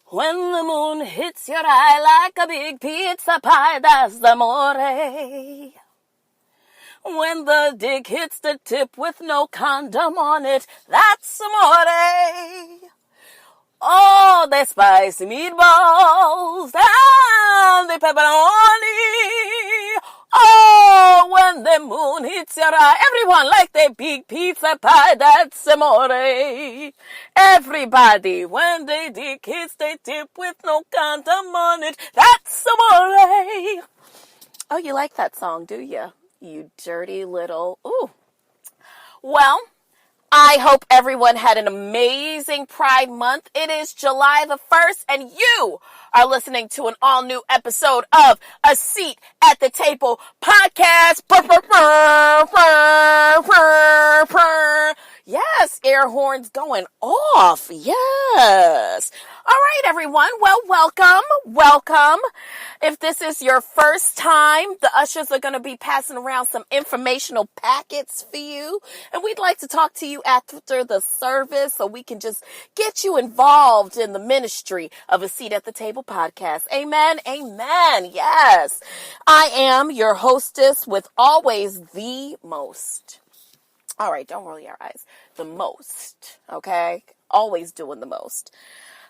When the moon hits your eye like a big pizza pie, that's amore. When the dick hits the tip with no condom on it, that's amore. Oh, the spicy meatballs and the pepperoni. Oh, when the moon hits your eye, everyone like the big pizza pie, that's amore. Everybody, when the dick hits the tip with no condom on it, that's amore. Oh, you like that song, do you? You dirty little, ooh. Well, I hope everyone had an amazing Pride Month. It is July the 1st, and you are listening to an all-new episode of A Seat at the Table podcast. Yes, air horns going off. Yes. All right, everyone. Well, welcome. If this is your first time, the ushers are going to be passing around some informational packets for you. And we'd like to talk to you after the service so we can just get you involved in the ministry of A Seat at the Table podcast. Amen. Amen. Yes. I am your hostess with always the most. All right, don't roll your eyes. The most, okay? Always doing the most.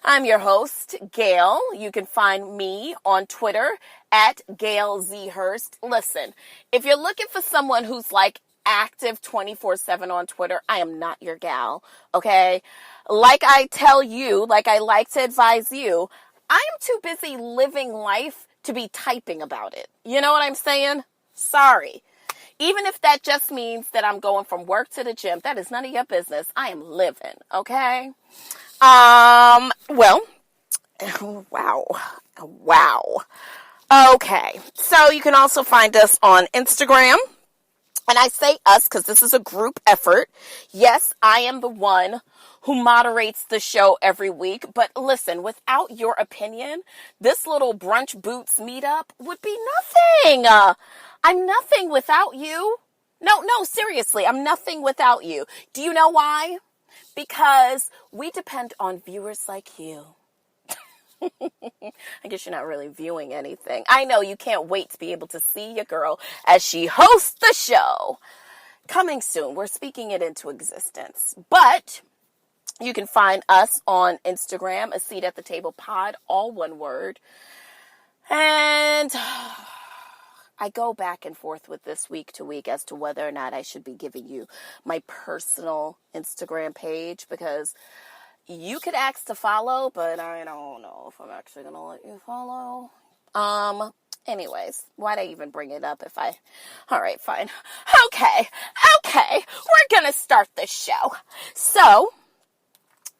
I'm your host, Gail. You can find me on Twitter at Gail Z. Hurst. Listen, if you're looking for someone who's like active 24/7 on Twitter, I am not your gal, okay? Like I tell you, like I like to advise you, I am too busy living life to be typing about it. You know what I'm saying? Sorry. Even if that just means that I'm going from work to the gym, that is none of your business. I am living, okay? Well, wow. Okay, so you can also find us on Instagram. And I say us because this is a group effort. Yes, I am the one who moderates the show every week. But listen, without your opinion, this little brunch boots meetup would be nothing. I'm nothing without you. No, seriously, I'm nothing without you. Do you know why? Because we depend on viewers like you. I guess you're not really viewing anything. I know you can't wait to be able to see your girl as she hosts the show. Coming soon. We're speaking it into existence. But you can find us on Instagram, A Seat at the Table Pod, all one word. And I go back and forth with this week to week as to whether or not I should be giving you my personal Instagram page, because you could ask to follow, but I don't know if I'm actually going to let you follow. Anyways, why'd I even bring it up if I... All right, fine. Okay. We're going to start this show. So,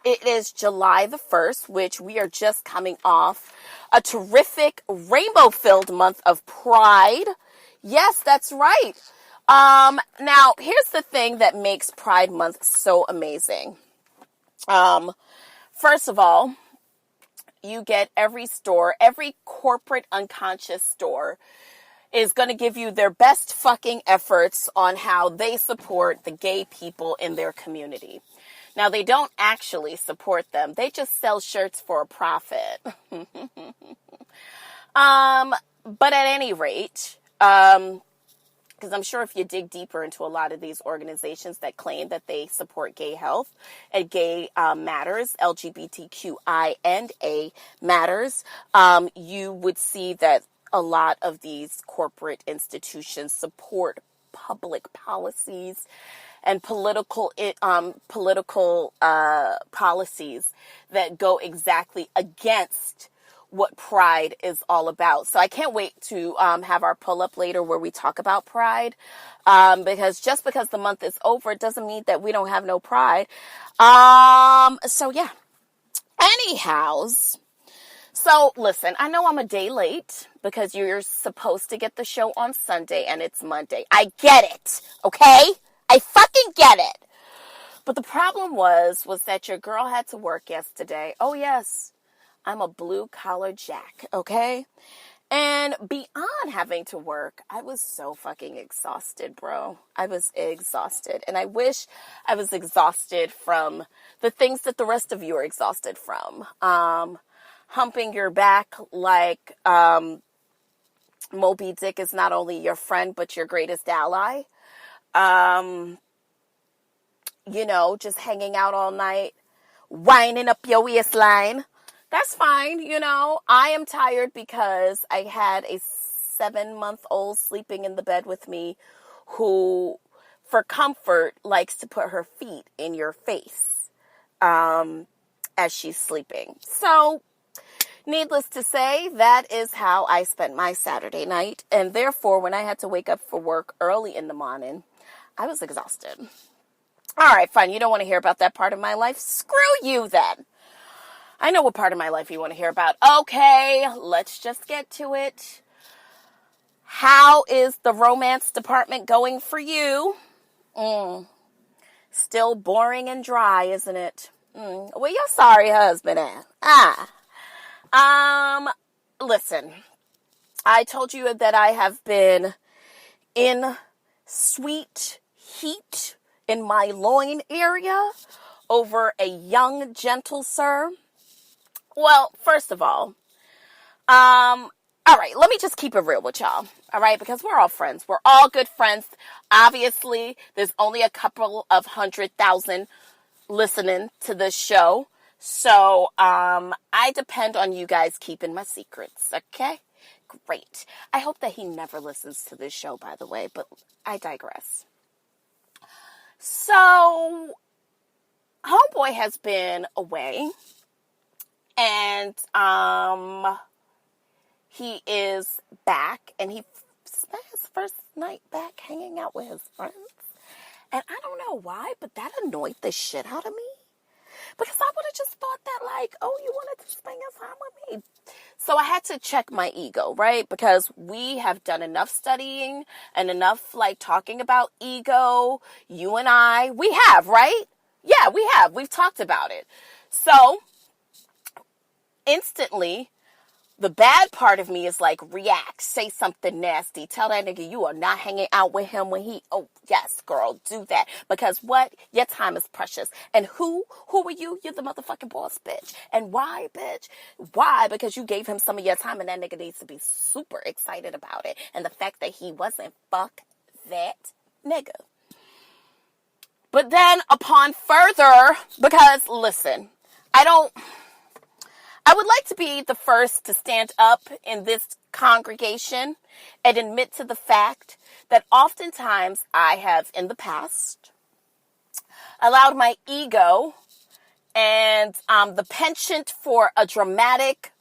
it is July the 1st, which we are just coming off a terrific rainbow-filled month of Pride. Yes, that's right. Now, here's the thing that makes Pride Month so amazing. First of all, you get every corporate unconscious store is going to give you their best fucking efforts on how they support the gay people in their community. Now, they don't actually support them. They just sell shirts for a profit. But at any rate, because I'm sure if you dig deeper into a lot of these organizations that claim that they support gay health and gay matters, LGBTQI and A matters, you would see that a lot of these corporate institutions support public policies and political policies that go exactly against what Pride is all about. So I can't wait to have our pull-up later where we talk about Pride, because just because the month is over, it doesn't mean that we don't have no Pride. So yeah. Anyhows, so listen, I know I'm a day late because you're supposed to get the show on Sunday and it's Monday. I get it, okay? I fucking get it. But the problem was that your girl had to work yesterday. Oh yes. I'm a blue-collar jack, okay? And beyond having to work, I was so fucking exhausted, bro. I was exhausted. And I wish I was exhausted from the things that the rest of you are exhausted from. humping your back like Moby Dick is not only your friend but your greatest ally. Just hanging out all night, winding up your waistline. That's fine. I am tired because I had a 7-month-old sleeping in the bed with me who, for comfort, likes to put her feet in your face as she's sleeping. So, needless to say, that is how I spent my Saturday night. And therefore, when I had to wake up for work early in the morning, I was exhausted. All right, fine. You don't want to hear about that part of my life? Screw you then. I know what part of my life you want to hear about. Okay, let's just get to it. How is the romance department going for you? Still boring and dry, isn't it? Where your sorry husband at? Listen. I told you that I have been in sweet heat in my loin area over a young, gentle sir. Well, first of all, all right, let me just keep it real with y'all, all right, because we're all friends. We're all good friends. Obviously, there's only a couple of 100,000 listening to this show, so I depend on you guys keeping my secrets, okay? Great. I hope that he never listens to this show, by the way, but I digress. So, homeboy has been away, and he is back, and he spent his first night back hanging out with his friends. And I don't know why, but that annoyed the shit out of me. Because I would have just thought that, like, oh, you wanted to spend your time with me. So I had to check my ego, right? Because we have done enough studying and enough, like, talking about ego. You and I, we have, right? Yeah, we have. We've talked about it. So, instantly, the bad part of me is like, react, say something nasty, tell that nigga you are not hanging out with him when he, oh, yes, girl, do that. Because what? Your time is precious. And who are you? You're the motherfucking boss, bitch. And why, bitch? Why? Because you gave him some of your time and that nigga needs to be super excited about it. And the fact that he wasn't, fuck that nigga. But then upon further, because listen, I would like to be the first to stand up in this congregation and admit to the fact that oftentimes I have, in the past, allowed my ego and the penchant for a climactic,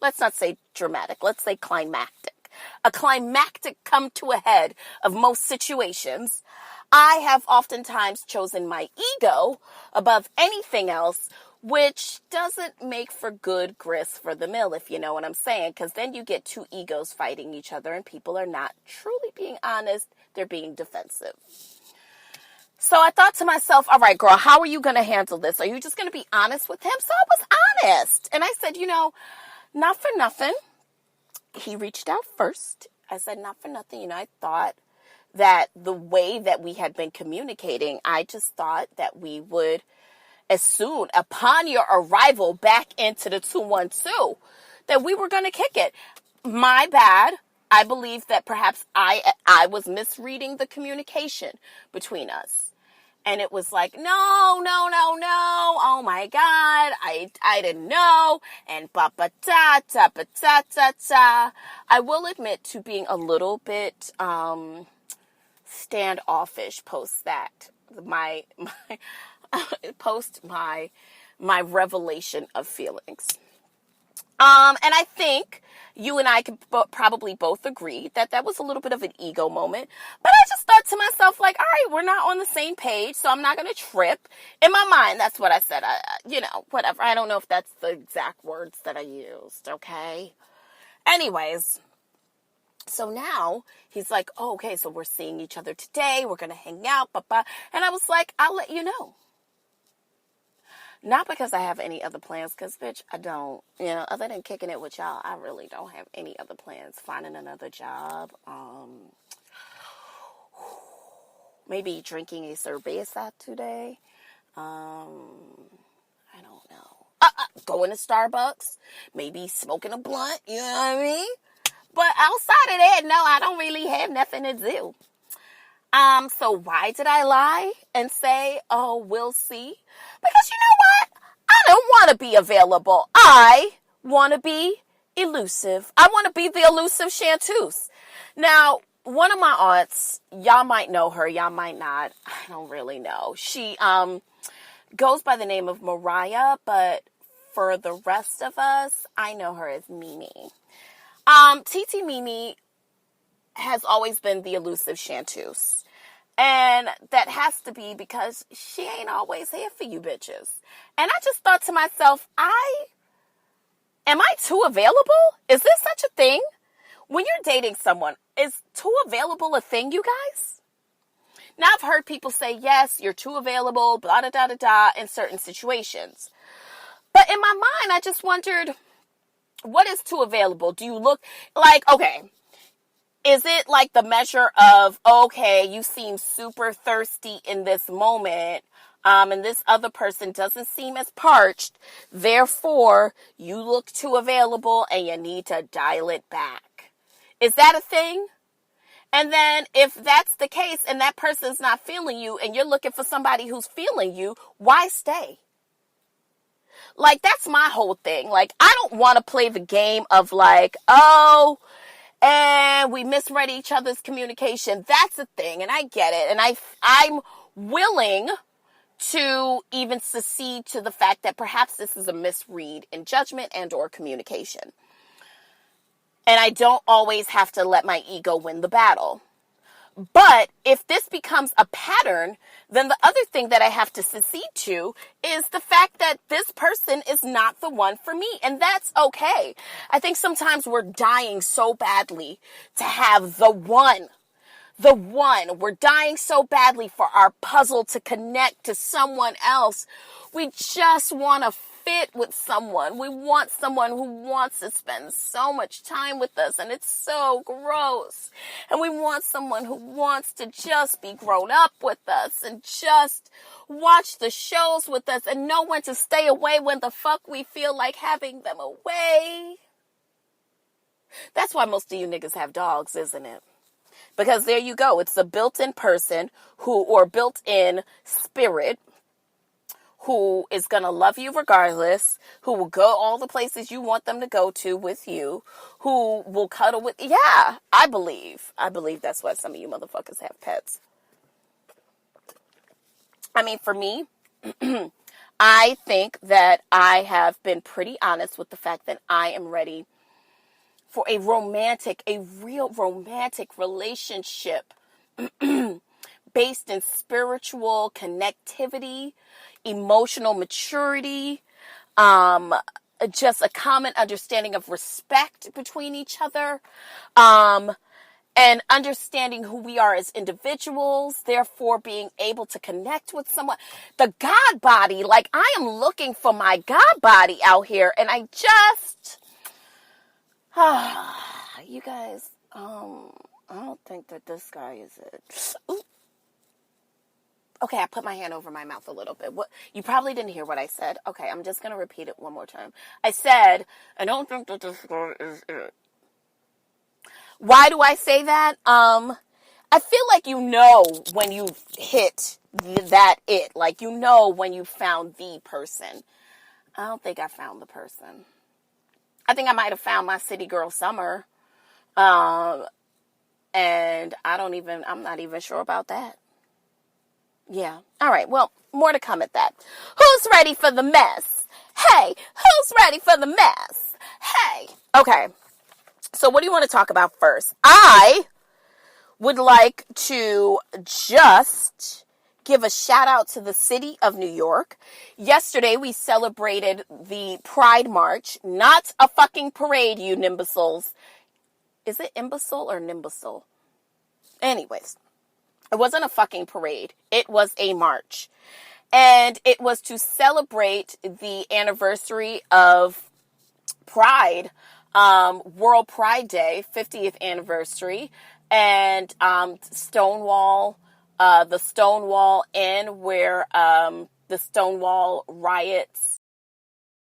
let's not say dramatic, let's say climactic, a climactic come to a head of most situations. I have oftentimes chosen my ego above anything else, which doesn't make for good grist for the mill, if you know what I'm saying, because then you get two egos fighting each other and people are not truly being honest, they're being defensive. So I thought to myself, all right, girl, how are you going to handle this? Are you just going to be honest with him? So I was honest. And I said, not for nothing. He reached out first. I said, not for nothing. I thought that the way that we had been communicating, I just thought that we would, as soon upon your arrival back into the 212, that we were going to kick it. My bad. I believe that perhaps I was misreading the communication between us. And it was like, no. Oh my God. I didn't know. And ba-ba-ta-ta-ba-ta-ta-ta. I will admit to being a little bit, standoffish post that. My revelation of feelings. And I think you and I could probably both agree that was a little bit of an ego moment. But I just thought to myself, like, all right, we're not on the same page, so I'm not going to trip. In my mind, that's what I said. Whatever. I don't know if that's the exact words that I used, okay? Anyways, so now he's like, oh, okay, so we're seeing each other today. We're going to hang out, and I was like, I'll let you know. Not because I have any other plans, because, bitch, I don't. Other than kicking it with y'all, I really don't have any other plans. Finding another job. Maybe drinking a cerveza today. I don't know. going to Starbucks, maybe smoking a blunt, you know what I mean? But outside of that, no, I don't really have nothing to do. So why did I lie and say, oh, we'll see? Because you know what? I don't want to be available. I want to be elusive. I want to be the elusive chanteuse. Now, one of my aunts, y'all might know her, y'all might not. I don't really know. She goes by the name of Mariah, but for the rest of us, I know her as Mimi. TT Mimi has always been the elusive chanteuse. And that has to be because she ain't always here for you bitches. And I just thought to myself, am I too available? Is this such a thing? When you're dating someone, is too available a thing, you guys? Now I've heard people say, yes, you're too available, blah, da, da, da, da, in certain situations. But in my mind, I just wondered, what is too available? Do you look like, okay, is it like the measure of, okay, you seem super thirsty in this moment, and this other person doesn't seem as parched, therefore, you look too available and you need to dial it back. Is that a thing? And then if that's the case and that person's not feeling you and you're looking for somebody who's feeling you, why stay? Like, that's my whole thing. Like, I don't want to play the game of like, oh, and we misread each other's communication. That's a thing, and I get it. And I'm willing to even secede to the fact that perhaps this is a misread in judgment and or communication. And I don't always have to let my ego win the battle. But if this becomes a pattern, then the other thing that I have to secede to is the fact that this person is not the one for me. And that's okay. I think sometimes we're dying so badly to have the one. The one. We're dying so badly for our puzzle to connect to someone else. We just want to fit with someone. We want someone who wants to spend so much time with us, and it's so gross. And we want someone who wants to just be grown up with us and just watch the shows with us and know when to stay away when the fuck we feel like having them away. That's why most of you niggas have dogs, isn't it? Because there you go. It's a built-in person or built-in spirit who is going to love you regardless, who will go all the places you want them to go to with you, who will cuddle with, yeah, I believe that's why some of you motherfuckers have pets. I mean, for me, I think that I have been pretty honest with the fact that I am ready for a real romantic relationship based in spiritual connectivity, emotional maturity, just a common understanding of respect between each other, and understanding who we are as individuals, therefore being able to connect with someone. The God body, like I am looking for my God body out here, and I just, you guys, I don't think that this guy is it. Ooh. Okay, I put my hand over my mouth a little bit. What? You probably didn't hear what I said. Okay, I'm just going to repeat it one more time. I said, I don't think that this guy is it. Why do I say that? I feel like you know when you hit that it. Like you know when you found the person. I don't think I found the person. I think I might have found my city girl summer. And I'm not even sure about that. Yeah. All right. Well, more to come at that. Who's ready for the mess? Hey, who's ready for the mess? Hey. Okay. So what do you want to talk about first? I would like to just give a shout out to the city of New York. Yesterday, we celebrated the Pride March. Not a fucking parade, you nimbuciles. Is it imbecile or nimbecile? Anyways, it wasn't a fucking parade. It was a march. And it was to celebrate the anniversary of Pride, World Pride Day, 50th anniversary, and Stonewall, the Stonewall Inn, where the Stonewall riots